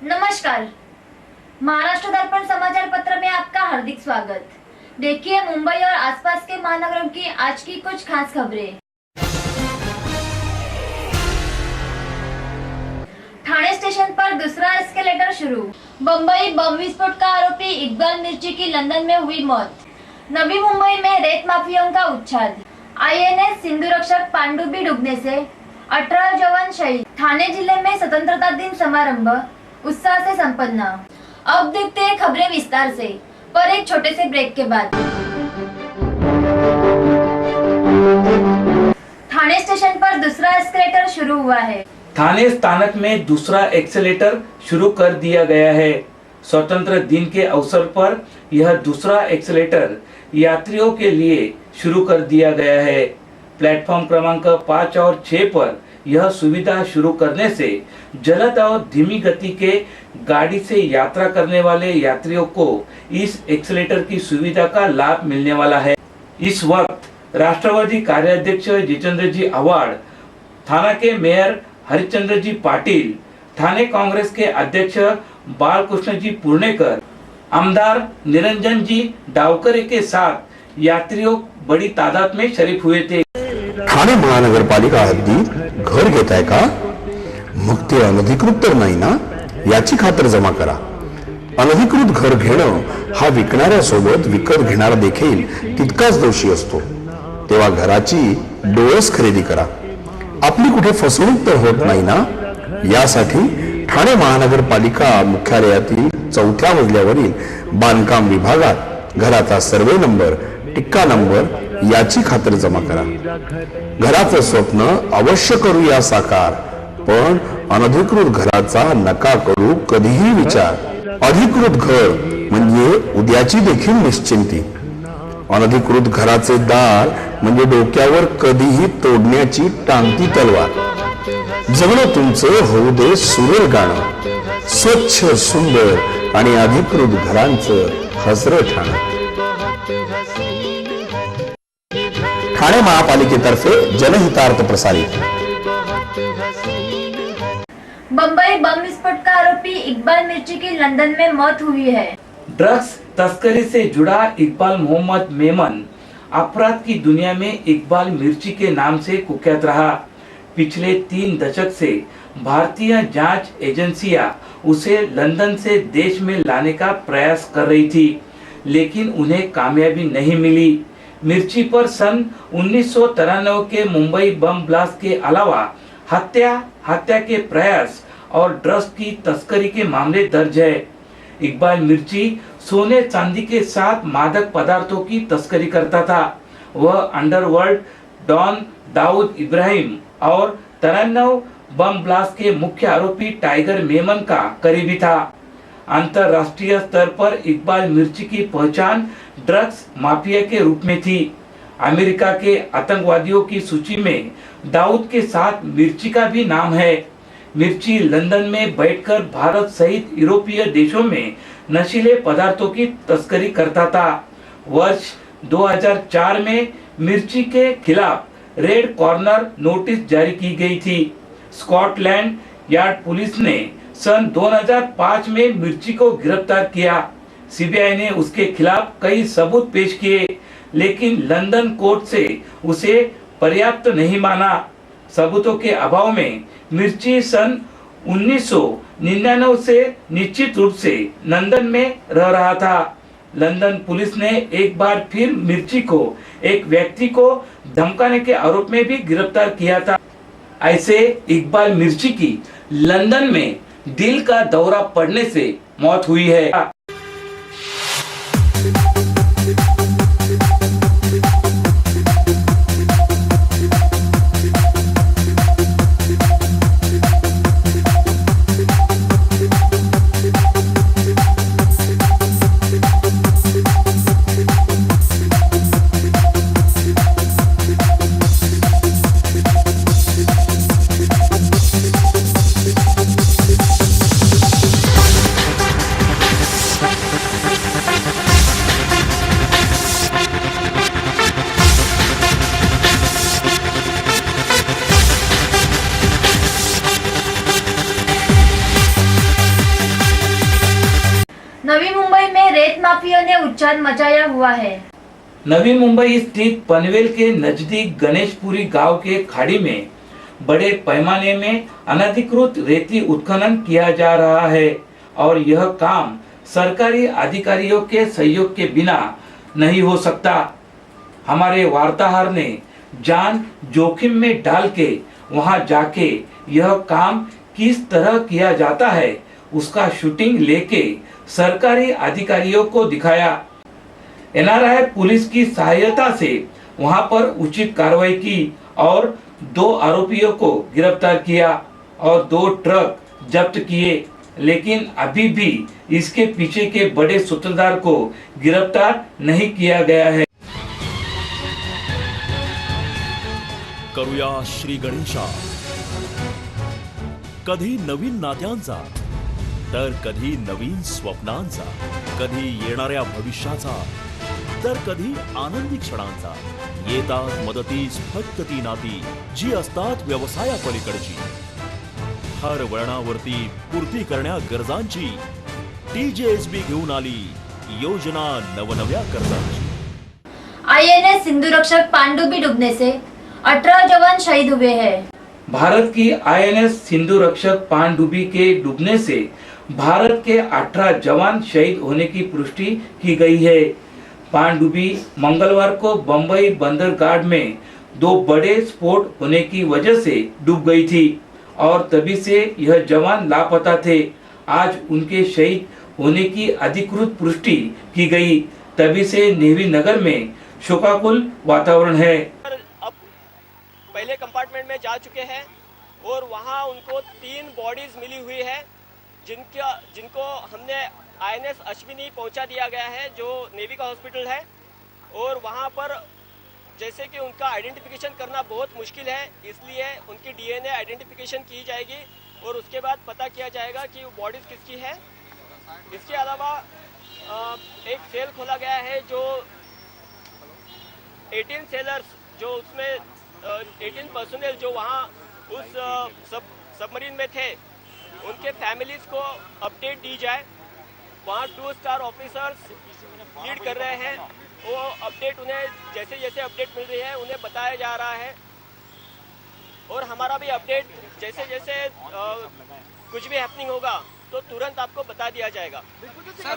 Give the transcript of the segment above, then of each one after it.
नमस्कार। महाराष्ट्र दर्पण समाचार पत्र में आपका हार्दिक स्वागत। देखिए मुंबई और आसपास के महानगरों की आज की कुछ खास खबरें। ठाणे स्टेशन पर दूसरा एस्केलेटर शुरू। बम्बई बम विस्फोट का आरोपी इकबाल मिर्ची की लंदन में हुई मौत। नवी मुंबई में रेत माफियाओं का उच्छाद। आईएनएस सिंधु रक्षक पानडुब्बी डूबने से 18 जवान शहीद। ठाणे जिले में स्वतंत्रता दिन समारंभ उत्साह से संपन्न। अब देखते हैं खबरें विस्तार से, पर एक छोटे से ब्रेक के बाद। ठाणे स्टेशन पर दूसरा एस्केलेटर शुरू हुआ है। ठाणे स्थानक में दूसरा एक्सेलेटर शुरू कर दिया गया है। स्वतंत्र दिन के अवसर पर यह दूसरा एक्सेलेटर यात्रियों के लिए शुरू कर दिया गया है। प्लेटफॉर्म क्रमांक 5 और 6 पर यह सुविधा शुरू करने से जलद और धीमी गति के गाड़ी से यात्रा करने वाले यात्रियों को इस एक्सेलेटर की सुविधा का लाभ मिलने वाला है। इस वक्त राष्ट्रवादी कार्याध्यक्ष जितेंद्र जी आव्हाड, थाना के मेयर हरिश्चंद्र जी पाटिल, ठाणे कांग्रेस के अध्यक्ष बालकृष्ण जी पुर्णेकर, आमदार निरंजन जी डावकरे के साथ यात्रियों बड़ी तादाद में शरीक हुए थे। ठाणे महानगरपालिका हद्दीत घर घेताय का? मग ते अनधिकृत तर नाही ना, याची खातर जमा करा। अनधिकृत घर घेणं हा विकणाऱ्यासोबत विकत घेणारा देखील तितकाच दोषी असतो। तेव्हा घराची डोळस खरेदी करा। आपली कुठे फसवणूक तर होत नाही ना, यासाठी ठाणे महानगरपालिका मुख्यालयातील 4थ्या मजल्यावरील बांधकाम विभागात घराचा सर्वे नंबर, टिक्का नंबर याची खातर जमा करा। घराचं स्वप्न अवश्य करूया साकार, पण अनधिकृत घराचा नका करू कधीही विचार। अधिकृत घर म्हणजे उद्याची देखील निश्चिंती। अनधिकृत घराचे दार म्हणजे डोक्यावर कधीही तोडण्याची टांगती तलवार। जगणं तुमचं होऊ दे सुरेल गाणं, स्वच्छ सुंदर आणि अधिकृत घरांचं हसरं ठाणं। ठाणे महापालिकेतर्फे जनहितार्थ प्रसारित। बम्बई बम विस्फोट का आरोपी इकबाल मिर्ची की लंदन में मौत हुई है। ड्रग्स तस्करी से जुड़ा इकबाल मोहम्मद मेमन अपराध की दुनिया में इकबाल मिर्ची के नाम से कुख्यात रहा। पिछले 3 दशक से भारतीय जांच एजेंसियां उसे लंदन से देश में लाने का प्रयास कर रही थी, लेकिन उन्हें कामयाबी नहीं मिली। मिर्ची पर सन 1993 के मुंबई बम ब्लास्ट के अलावा हत्या के प्रयास और ड्रग्स की तस्करी के मामले दर्ज है। इकबाल मिर्ची सोने चांदी के साथ मादक पदार्थों की तस्करी करता था। वह अंडरवर्ल्ड डॉन दाऊद इब्राहिम और 93 बम ब्लास्ट के मुख्य आरोपी टाइगर मेमन का करीबी था। अंतरराष्ट्रीय स्तर पर इकबाल मिर्ची की पहचान ड्रग्स माफिया के रूप में थी। अमेरिका के आतंकवादियों की सूची में दाऊद के साथ मिर्ची का भी नाम है। मिर्ची लंदन में बैठकर भारत सहित यूरोपीय देशों में नशीले पदार्थों की तस्करी करता था। वर्ष 2004 में मिर्ची के खिलाफ रेड कॉर्नर नोटिस जारी की गई थी। स्कॉटलैंड यार्ड पुलिस ने सन 2005 में मिर्ची को गिरफ्तार किया। सीबीआई ने उसके खिलाफ कई सबूत पेश किए, लेकिन लंदन कोर्ट से उसे पर्याप्त नहीं माना। सबूतों के अभाव में मिर्ची सन 1999 से निश्चित रूप से लंदन में रह रहा था। लंदन पुलिस ने एक बार फिर मिर्ची को एक व्यक्ति को धमकाने के आरोप में भी गिरफ्तार किया था। ऐसे इकबाल मिर्ची की लंदन में दिल का दौरा पड़ने से मौत हुई है। रेत माफियों ने उच्छाद मचाया हुआ है। नवी मुंबई स्थित पनवेल के नजदीक गणेशपुरी गांव के खाड़ी में बड़े पैमाने में अनधिकृत रेती उत्खनन किया जा रहा है और यह काम सरकारी अधिकारियों के सहयोग के बिना नहीं हो सकता। हमारे वार्ताहर ने जान जोखिम में डाल के वहां जाके यह काम किस तरह किया जाता है उसका शूटिंग लेके सरकारी अधिकारियों को दिखाया। एनआरआई पुलिस की सहायता से वहां पर उचित कार्रवाई की और 2 आरोपियों को गिरफ्तार किया और 2 ट्रक जब्त किए, लेकिन अभी भी इसके पीछे के बड़े सूत्रधार को गिरफ्तार नहीं किया गया है। करूया श्री गणेशा, कधी नवीन नात्यांचा तर कधी नवीन स्वप्नांचा, कधी येणाऱ्या भविष्याचा तर कधी आनंदी क्षणांचा। येतात मदतीस फक्त ती नाती जी असतात व्यवसायापलीकडची। हर वळणावरती पूर्ती करण्या गरजांची TJSB घेऊन आली योजना नवनव्या कर्जांची। INS सिंधुरक्षक पानडुब्बी डूबने से 18 जवान शहीद हुए हैं। भारत की INS सिंधुरक्षक पानडुब्बी के डूबने से भारत के 18 जवान शहीद होने की पुष्टि की गई है। पानडुब्बी मंगलवार को बंबई बंदरगाह में 2 बड़े स्फोट होने की वजह से डूब गई थी और तभी से यह जवान लापता थे। आज उनके शहीद होने की अधिकृत पुष्टि की गई, तभी से नेवी नगर में शोकाकुल वातावरण है। अब पहले कंपार्टमेंट में जा चुके हैं और वहां उनको 3 बॉडीज मिली हुई है जिनको हमने INS अश्विनी पहुंचा दिया गया है जो नेवी का हॉस्पिटल है। और वहां पर जैसे कि उनका आइडेंटिफिकेशन करना बहुत मुश्किल है, इसलिए उनकी DNA आइडेंटिफिकेशन की जाएगी और उसके बाद पता किया जाएगा कि वो बॉडीज किसकी है। इसके अलावा एक सेल खोला गया है जो 18 सेलर्स जो उसमें 18 पर्सनल जो वहाँ उस सबमरीन में थे उनके फैमिलीज को अपडेट दी जाए। वहाँ 2 स्टार ऑफिसर्स लीड कर रहे हैं, वो अपडेट उन्हें जैसे जैसे अपडेट मिल रही है उन्हें बताया जा रहा है और हमारा भी अपडेट जैसे जैसे कुछ भी हैपनिंग होगा तो तुरंत आपको बता दिया जाएगा। सर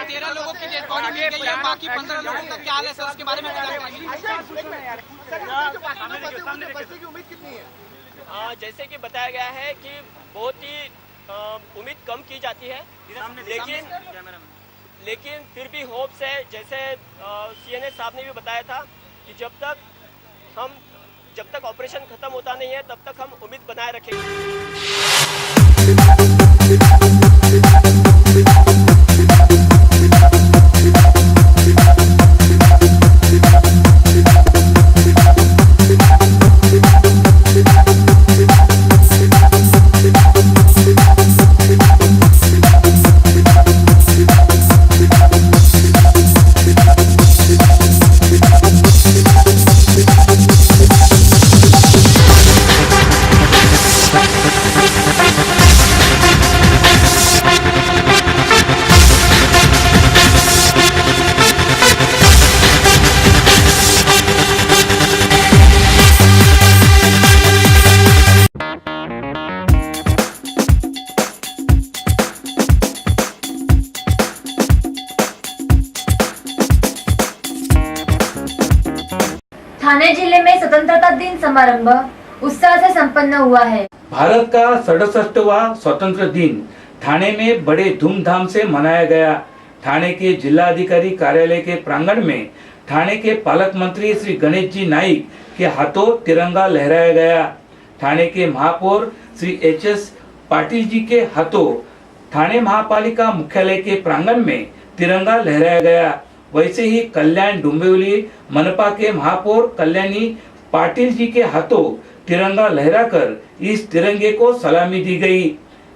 13 लोगों की डेड बॉडी मिल गई है, बाकी 15 लोगों का क्या हाल है सर, उसके बारे में जैसे कि बताया गया है कि बहुत ही उम्मीद कम की जाती है, लेकिन फिर भी होप्स है। जैसे CNA साहब ने भी बताया था कि जब तक ऑपरेशन खत्म होता नहीं है तब तक हम उम्मीद बनाए रखेंगे। थाने जिले में स्वतंत्रता दिन समारोह उत्साह से संपन्न हुआ है। भारत का 67वां स्वतंत्र दिन ठाणे में बड़े धूमधाम से मनाया गया। ठाणे के जिलाधिकारी कार्यालय के प्रांगण में ठाणे के पालक मंत्री श्री गणेश जी नाइक के हाथों तिरंगा लहराया गया। ठाणे के महापौर श्री HS पाटिल जी के हाथों ठाणे महापालिका मुख्यालय के प्रांगण में तिरंगा लहराया गया। वैसे ही कल्याण डोंबिवली मनपा के महापौर कल्याणी पाटिल जी के हाथों तिरंगा लहराकर इस तिरंगे को सलामी दी गई।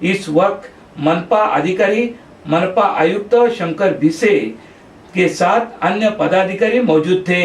इस वक्त मनपा अधिकारी मनपा आयुक्त शंकर भिसे के साथ अन्य पदाधिकारी मौजूद थे।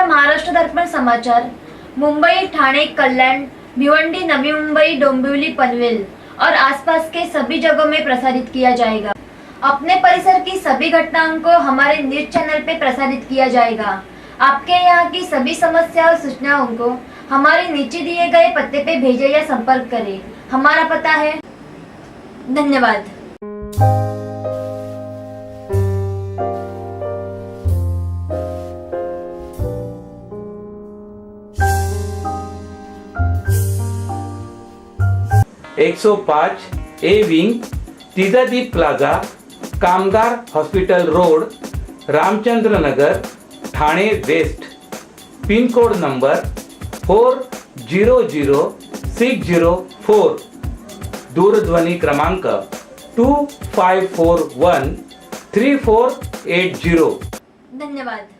महाराष्ट्र दर्पण समाचार मुंबई, ठाणे, कल्याण, भिवंडी, नवी मुंबई, डोंबिवली, पनवेल और आसपास के सभी जगहों में प्रसारित किया जाएगा। अपने परिसर की सभी घटनाओं को हमारे न्यूज चैनल पे प्रसारित किया जाएगा। आपके यहाँ की सभी समस्या और सूचनाओं को हमारे नीचे दिए गए पते पे भेजें या संपर्क करें। हमारा पता है। धन्यवाद। एक 105 A wing, Teejadeep plaza, Kamgar hospital road, Ramchandra Nagar, Thane west, pin code number 400604, दूरध्वनी क्रमांक 25413480। धन्यवाद।